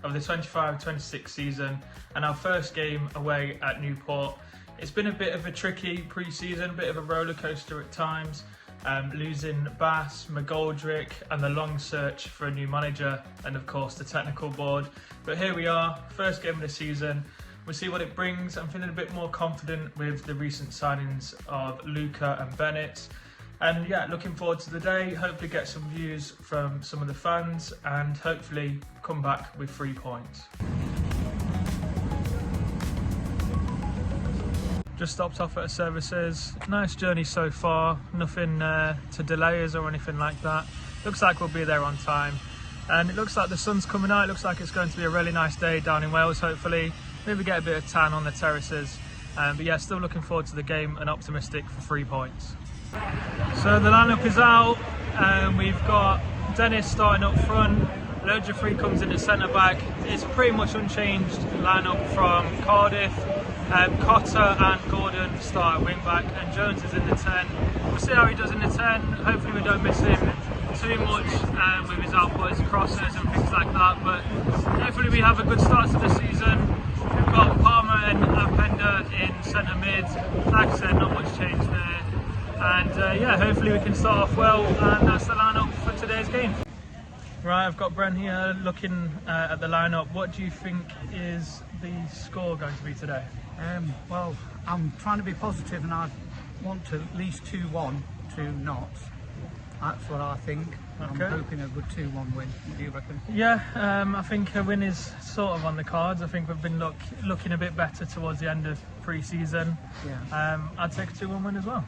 of the 25-26 season and our first game away at Newport. It's been a bit of a tricky pre-season, a bit of a roller coaster at times, losing Bass, McGoldrick and the long search for a new manager and of course the technical board. But here we are, first game of the season. We'll see what it brings. I'm feeling a bit more confident with the recent signings of Luca and Bennett. And yeah, looking forward to the day, hopefully get some views from some of the fans and hopefully come back with 3 points. Just stopped off at a services. Nice journey so far, nothing to delay us or anything like that. Looks like we'll be there on time. And it looks like the sun's coming out, it looks like it's going to be a really nice day down in Wales hopefully. Maybe get a bit of tan on the terraces. But yeah, still looking forward to the game and optimistic for 3 points. So the lineup is out, we've got Dennis starting up front, Lojafree comes in at centre back. It's pretty much unchanged lineup from Cardiff. Cotter and Gordon start at wing back and Jones is in the 10. We'll see how he does in the 10, hopefully we don't miss him too much with his outputs, crosses and things like that, but hopefully we have a good start to the season. We've got Palmer and Apenda in centre mid, like I said, not much change there. And yeah, hopefully we can start off well, and that's the lineup for today's game. Right, I've got Brent here looking at the lineup. What do you think is the score going to be today? Well, I'm trying to be positive and I want to at least 2-1 to Notts. That's what I think. Okay. I'm hoping a good 2-1 win. What do you reckon? Yeah, I think a win is sort of on the cards. I think we've been looking a bit better towards the end of pre-season. Yeah. I'd take a 2-1 win as well.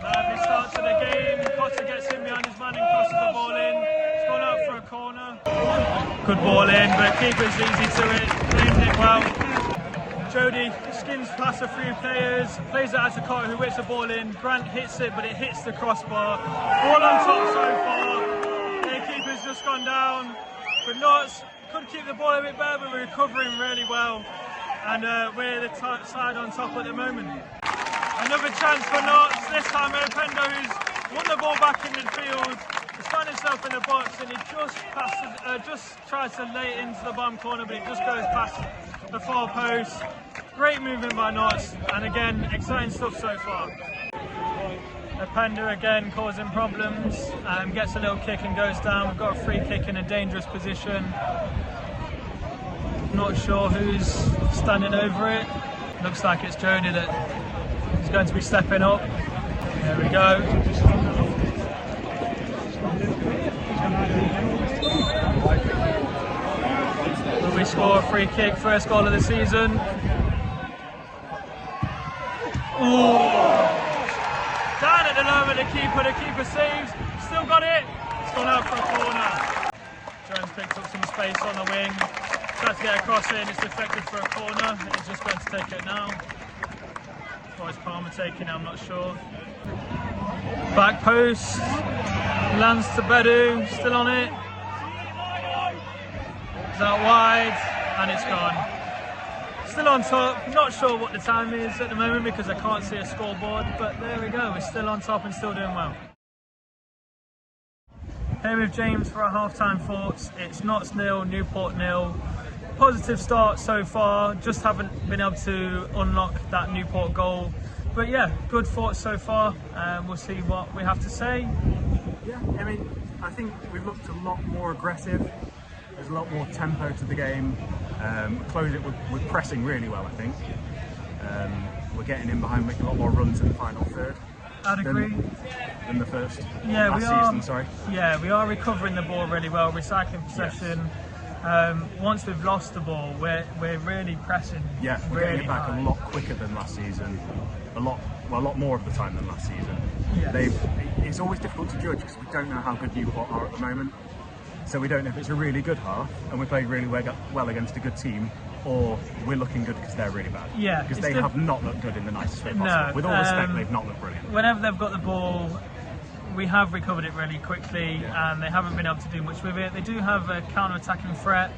Lively start to the game. Cotter gets in behind his man and crosses the ball in. It's gone out for a corner. Good ball in, but keeper's easy to it. Claimed it well. Jody skins past a few players, plays it out to Cotter who whips the ball in. Grant hits it, but it hits the crossbar. All on top so far. Their keeper's just gone down. But Notts could keep the ball a bit better, but we're recovering really well. And we're the side on top at the moment. Another chance for Notts. This time Opendo, who's won the ball back in midfield, he's found himself in the box and he just passes, just tries to lay it into the bottom corner, but it just goes past the far post. Great movement by Notts, and again, exciting stuff so far. Opendo again causing problems, gets a little kick and goes down. We've got a free kick in a dangerous position. Not sure who's standing over it. Looks like it's Jody that is going to be stepping up. There we go. Will we score a free kick, first goal of the season? Ooh. Down at the low of the keeper saves, still got it. It's gone out for a corner. Jones picks up some space on the wing. Tries to get a cross in, it's deflected for a corner. He's just going to take it now. Or is Palmer taking it? I'm not sure. Back post, lands to Bedu, still on it. It's out wide, and it's gone. Still on top, not sure what the time is at the moment because I can't see a scoreboard, but there we go, we're still on top and still doing well. Here with James for our half-time thoughts. It's Notts 0, Newport 0. Positive start so far, just haven't been able to unlock that Newport goal. But yeah, good thoughts so far. We'll see what we have to say. Yeah, I mean, I think we've looked a lot more aggressive. There's a lot more tempo to the game. Close it, we're pressing really well, I think. We're getting in behind, making a lot more runs in the final third. I'd agree. Than the first season, sorry. Yeah, we are recovering the ball really well, recycling possession. Yes. Once we've lost the ball, we're really pressing. Yeah, we're really getting it back high. a lot quicker than last season. A lot more of the time than last season. Yes. It's always difficult to judge because we don't know how good Newport are at the moment. So we don't know if it's a really good half and we played really well against a good team, or we're looking good because they're really bad. Yeah, because they have not looked good in the nicest way possible. No, with all respect, they've not looked brilliant. Whenever they've got the ball, we have recovered it really quickly, and they haven't been able to do much with it. They do have a counter-attacking threat,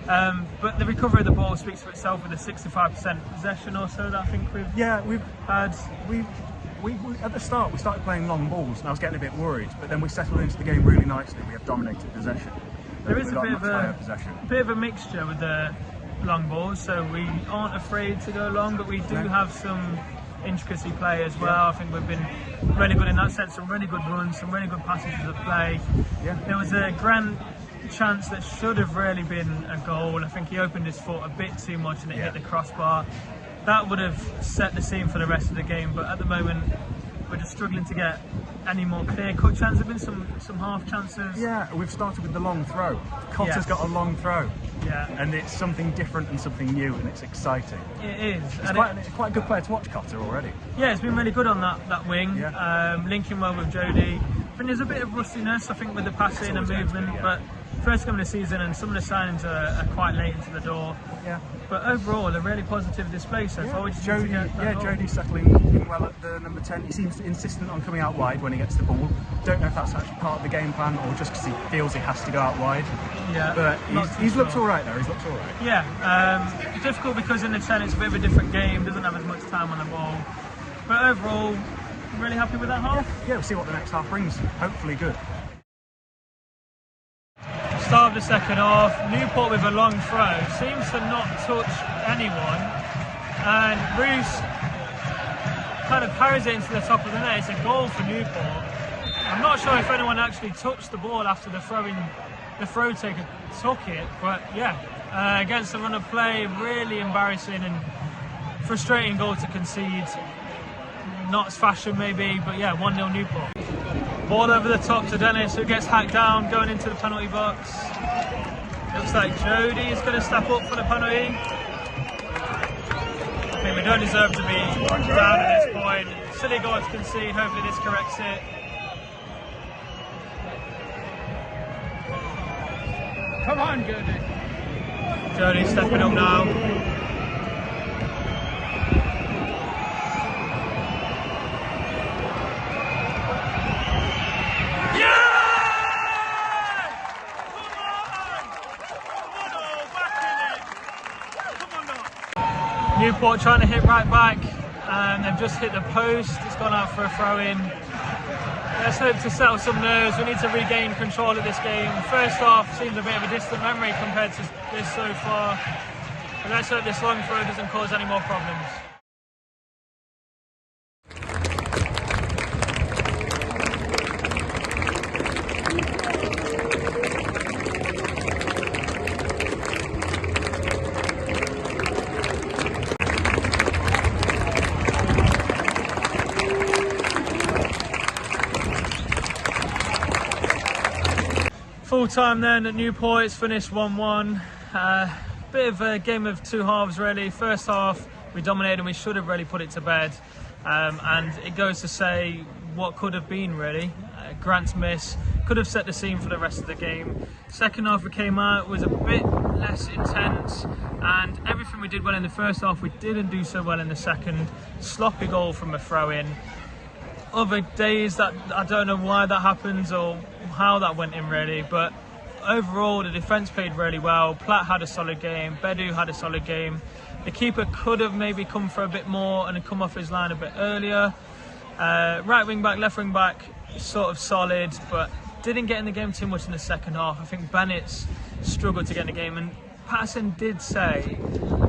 but the recovery of the ball speaks for itself with a 65% possession or so that I think we've had. we at the start we started playing long balls, and I was getting a bit worried. But then we settled into the game really nicely. We have dominated possession. There is a bit of a mixture with the long balls, so we aren't afraid to go long, but we do have some intricacy play as well. I think we've been really good in that sense. Some really good runs, some really good passages of play. There was a grand chance that should have really been a goal. I think he opened his foot a bit too much and it hit the crossbar. That would have set the scene for the rest of the game, but at the moment we're just struggling to get any more clear-cut chances. There have been some half chances. Yeah, we've started with the long throw. Cotter's got a long throw. Yeah. And it's something different and something new, and it's exciting. It is. It's quite a good player to watch, Cotter, already. Yeah, it's been really good on that wing, linking well with Jody. I think there's a bit of rustiness, I think, with the passing and movement, but first game of the season and some of the signings are quite late into the door. Yeah. But overall, a really positive display so far. Jody's settling in well at the number 10. He seems insistent on coming out wide when he gets the ball. Don't know if that's actually part of the game plan or just because he feels he has to go out wide. Yeah. But he's looked all right, though. He's looked all right. Yeah. Difficult because in the 10 it's a bit of a different game. Doesn't have as much time on the ball. But overall, really happy with that half. Yeah, we'll see what the next half brings. Hopefully good. Start of the second half, Newport with a long throw, seems to not touch anyone, and Bruce kind of parries it into the top of the net. It's a goal for Newport. I'm not sure if anyone actually touched the ball after the throw taker took it, but yeah, against the run of play, really embarrassing and frustrating goal to concede. Not as fashion maybe, but yeah, 1-0 Newport. Ball over the top to Dennis, who gets hacked down, going into the penalty box. Looks like Jody is going to step up for the penalty. I think we don't deserve to be down at this point. Silly goal to concede, hopefully this corrects it. Come on, Jody. Jody stepping up now. Newport trying to hit right back, and they've just hit the post. It's gone out for a throw-in. Let's hope to settle some nerves. We need to regain control of this game. First half seems a bit of a distant memory compared to this so far. But let's hope this long throw doesn't cause any more problems. Full time then at Newport, it's finished 1-1. Bit of a game of two halves really. First half we dominated and we should have really put it to bed. And it goes to say what could have been really. Grant's miss could have set the scene for the rest of the game. Second half we came out, was a bit less intense, and everything we did well in the first half we didn't do so well in the second. Sloppy goal from a throw-in. Other days that I don't know why that happens or how that went in really, but overall the defence played really well. Platt had a solid game, Bedu had a solid game. The keeper could have maybe come for a bit more and come off his line a bit earlier. Right wing back, left wing back, sort of solid, but didn't get in the game too much in the second half. I think Bennett's struggled to get in the game, and Patterson did say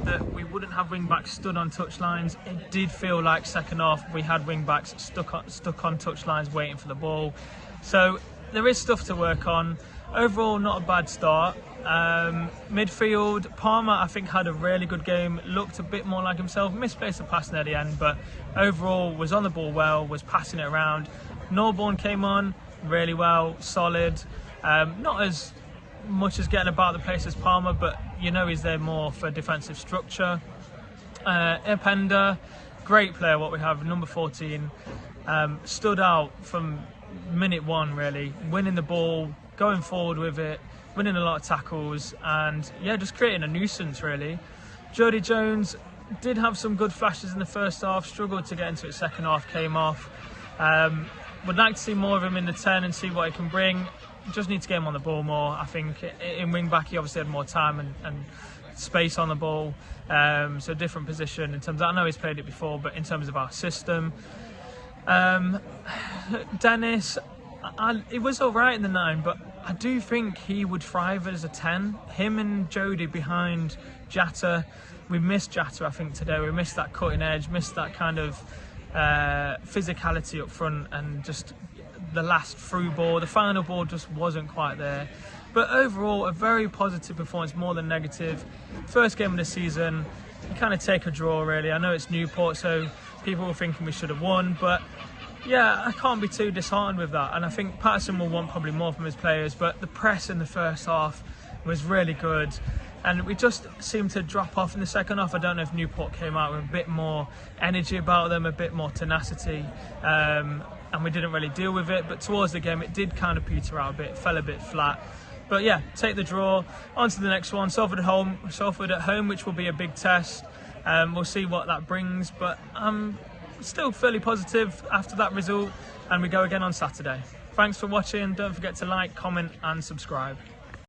that we wouldn't have wing backs stood on touch lines. It did feel like second half we had wing backs stuck on touch lines waiting for the ball. So there is stuff to work on. Overall, not a bad start. Midfield, Palmer I think had a really good game, looked a bit more like himself, misplaced a pass near the end, but overall was on the ball well, was passing it around. Norborn came on really well, solid. Not as much as getting about the place as Palmer, but you know he's there more for defensive structure. Epender, great player what we have, number 14, stood out from minute one really, winning the ball, going forward with it, winning a lot of tackles, and yeah, just creating a nuisance really. Jody Jones did have some good flashes in the first half, struggled to get into it second half, came off. Would like to see more of him in the 10 and see what he can bring. Just need to get him on the ball more. I think in wing back he obviously had more time and space on the ball, so different position in terms of, I know he's played it before, but in terms of our system. Dennis, it was all right in the 9, but I do think he would thrive as a 10. Him and Jody behind Jatta. We missed Jatta, I think, today. We missed that cutting edge, missed that kind of physicality up front, and just the last through ball. The final ball just wasn't quite there. But overall, a very positive performance, more than negative. First game of the season, you kind of take a draw, really. I know it's Newport, so people were thinking we should have won, but yeah, I can't be too disheartened with that. And I think Patterson will want probably more from his players, but the press in the first half was really good. And we just seemed to drop off in the second half. I don't know if Newport came out with a bit more energy about them, a bit more tenacity, and we didn't really deal with it. But towards the game, it did kind of peter out a bit, fell a bit flat. But yeah, take the draw. On to the next one, Salford at home, which will be a big test. We'll see what that brings, but I'm still fairly positive after that result, and we go again on Saturday. Thanks for watching. Don't forget to like, comment and subscribe.